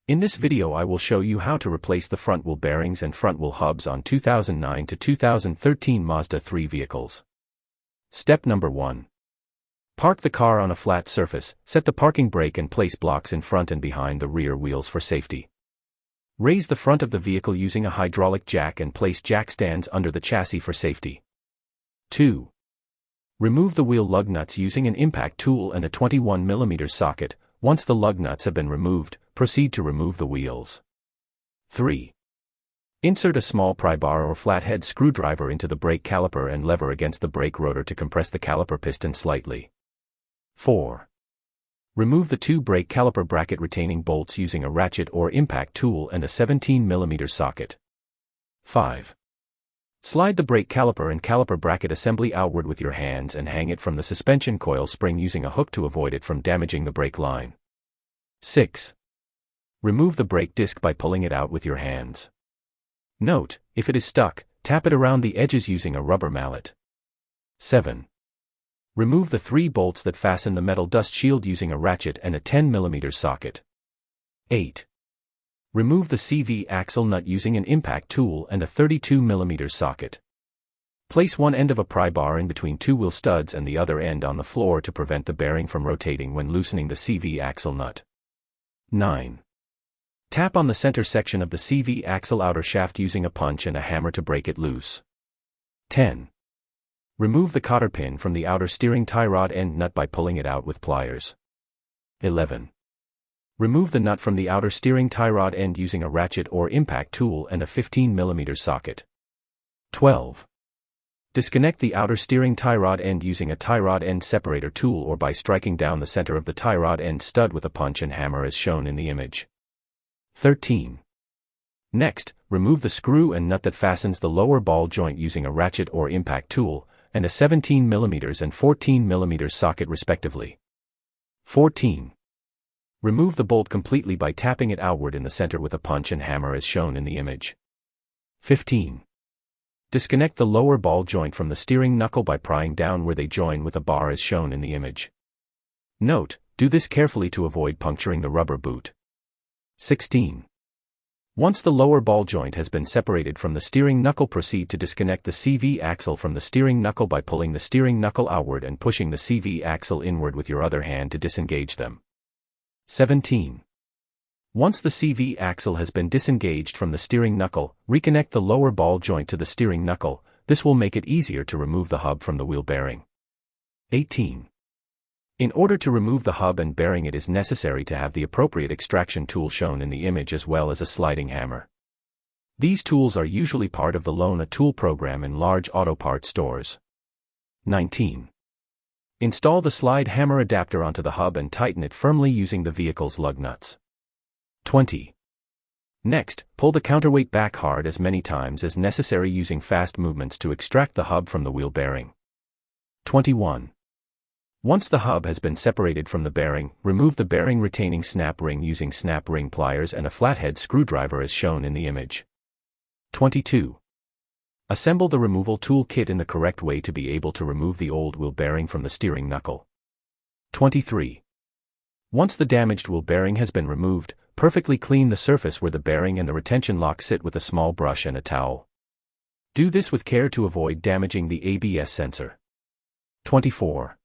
In this video I will show you how to replace the front wheel bearings and front wheel hubs on 2009 to 2013 Mazda 3 vehicles. Step number 1. Park the car on a flat surface, set the parking brake and place blocks in front and behind the rear wheels for safety. Raise the front of the vehicle using a hydraulic jack and place jack stands under the chassis for safety. 2. Remove the wheel lug nuts using an impact tool and a 21mm socket. Once the lug nuts have been removed, proceed to remove the wheels. 3. Insert a small pry bar or flathead screwdriver into the brake caliper and lever against the brake rotor to compress the caliper piston slightly. 4. Remove the two brake caliper bracket retaining bolts using a ratchet or impact tool and a 17mm socket. 5. Slide the brake caliper and caliper bracket assembly outward with your hands and hang it from the suspension coil spring using a hook to avoid it from damaging the brake line. 6. Remove the brake disc by pulling it out with your hands. Note, if it is stuck, tap it around the edges using a rubber mallet. 7. Remove the 3 bolts that fasten the metal dust shield using a ratchet and a 10mm socket. 8. Remove the CV axle nut using an impact tool and a 32mm socket. Place one end of a pry bar in between two wheel studs and the other end on the floor to prevent the bearing from rotating when loosening the CV axle nut. 9. Tap on the center section of the CV axle outer shaft using a punch and a hammer to break it loose. 10. Remove the cotter pin from the outer steering tie rod end nut by pulling it out with pliers. 11. Remove the nut from the outer steering tie rod end using a ratchet or impact tool and a 15mm socket. 12. Disconnect the outer steering tie rod end using a tie rod end separator tool or by striking down the center of the tie rod end stud with a punch and hammer as shown in the image. 13. Next, remove the screw and nut that fastens the lower ball joint using a ratchet or impact tool, and a 17mm and 14mm socket respectively. 14. Remove the bolt completely by tapping it outward in the center with a punch and hammer as shown in the image. 15. Disconnect the lower ball joint from the steering knuckle by prying down where they join with a bar as shown in the image. Note, do this carefully to avoid puncturing the rubber boot. 16. Once the lower ball joint has been separated from the steering knuckle, proceed to disconnect the CV axle from the steering knuckle by pulling the steering knuckle outward and pushing the CV axle inward with your other hand to disengage them. 17. Once the CV axle has been disengaged from the steering knuckle, reconnect the lower ball joint to the steering knuckle. This will make it easier to remove the hub from the wheel bearing. 18. In order to remove the hub and bearing, it is necessary to have the appropriate extraction tool shown in the image as well as a sliding hammer. These tools are usually part of the Loan a Tool program in large auto parts stores. 19. Install the slide hammer adapter onto the hub and tighten it firmly using the vehicle's lug nuts. 20. Next, pull the counterweight back hard as many times as necessary using fast movements to extract the hub from the wheel bearing. 21. Once the hub has been separated from the bearing, remove the bearing retaining snap ring using snap ring pliers and a flathead screwdriver as shown in the image. 22. Assemble the removal tool kit in the correct way to be able to remove the old wheel bearing from the steering knuckle. 23. Once the damaged wheel bearing has been removed, perfectly clean the surface where the bearing and the retention lock sit with a small brush and a towel. Do this with care to avoid damaging the ABS sensor. 24.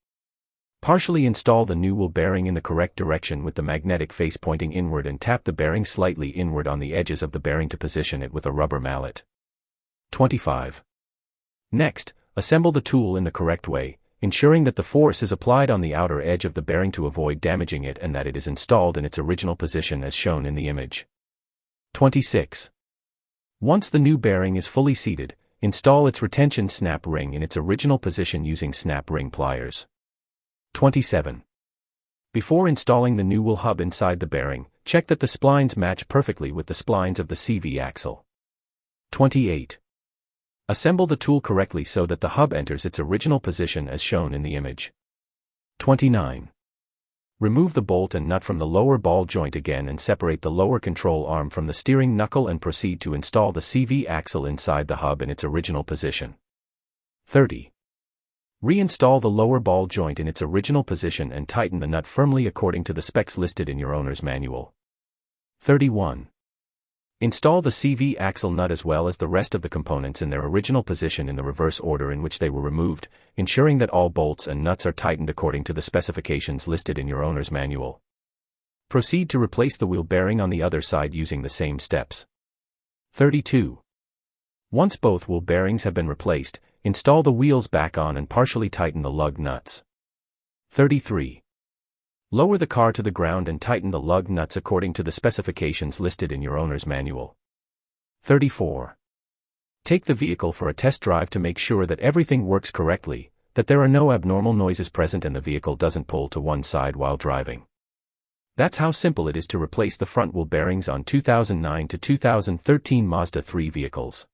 Partially install the new wheel bearing in the correct direction with the magnetic face pointing inward and tap the bearing slightly inward on the edges of the bearing to position it with a rubber mallet. 25. Next, assemble the tool in the correct way, ensuring that the force is applied on the outer edge of the bearing to avoid damaging it and that it is installed in its original position as shown in the image. 26. Once the new bearing is fully seated, install its retention snap ring in its original position using snap ring pliers. 27. Before installing the new wheel hub inside the bearing, check that the splines match perfectly with the splines of the CV axle. 28. Assemble the tool correctly so that the hub enters its original position as shown in the image. 29. Remove the bolt and nut from the lower ball joint again and separate the lower control arm from the steering knuckle and proceed to install the CV axle inside the hub in its original position. 30. Reinstall the lower ball joint in its original position and tighten the nut firmly according to the specs listed in your owner's manual. 31. Install the CV axle nut as well as the rest of the components in their original position in the reverse order in which they were removed, ensuring that all bolts and nuts are tightened according to the specifications listed in your owner's manual. Proceed to replace the wheel bearing on the other side using the same steps. 32. Once both wheel bearings have been replaced, install the wheels back on and partially tighten the lug nuts. 33. Lower the car to the ground and tighten the lug nuts according to the specifications listed in your owner's manual. 34. Take the vehicle for a test drive to make sure that everything works correctly, that there are no abnormal noises present and the vehicle doesn't pull to one side while driving. That's how simple it is to replace the front wheel bearings on 2009 to 2013 Mazda 3 vehicles.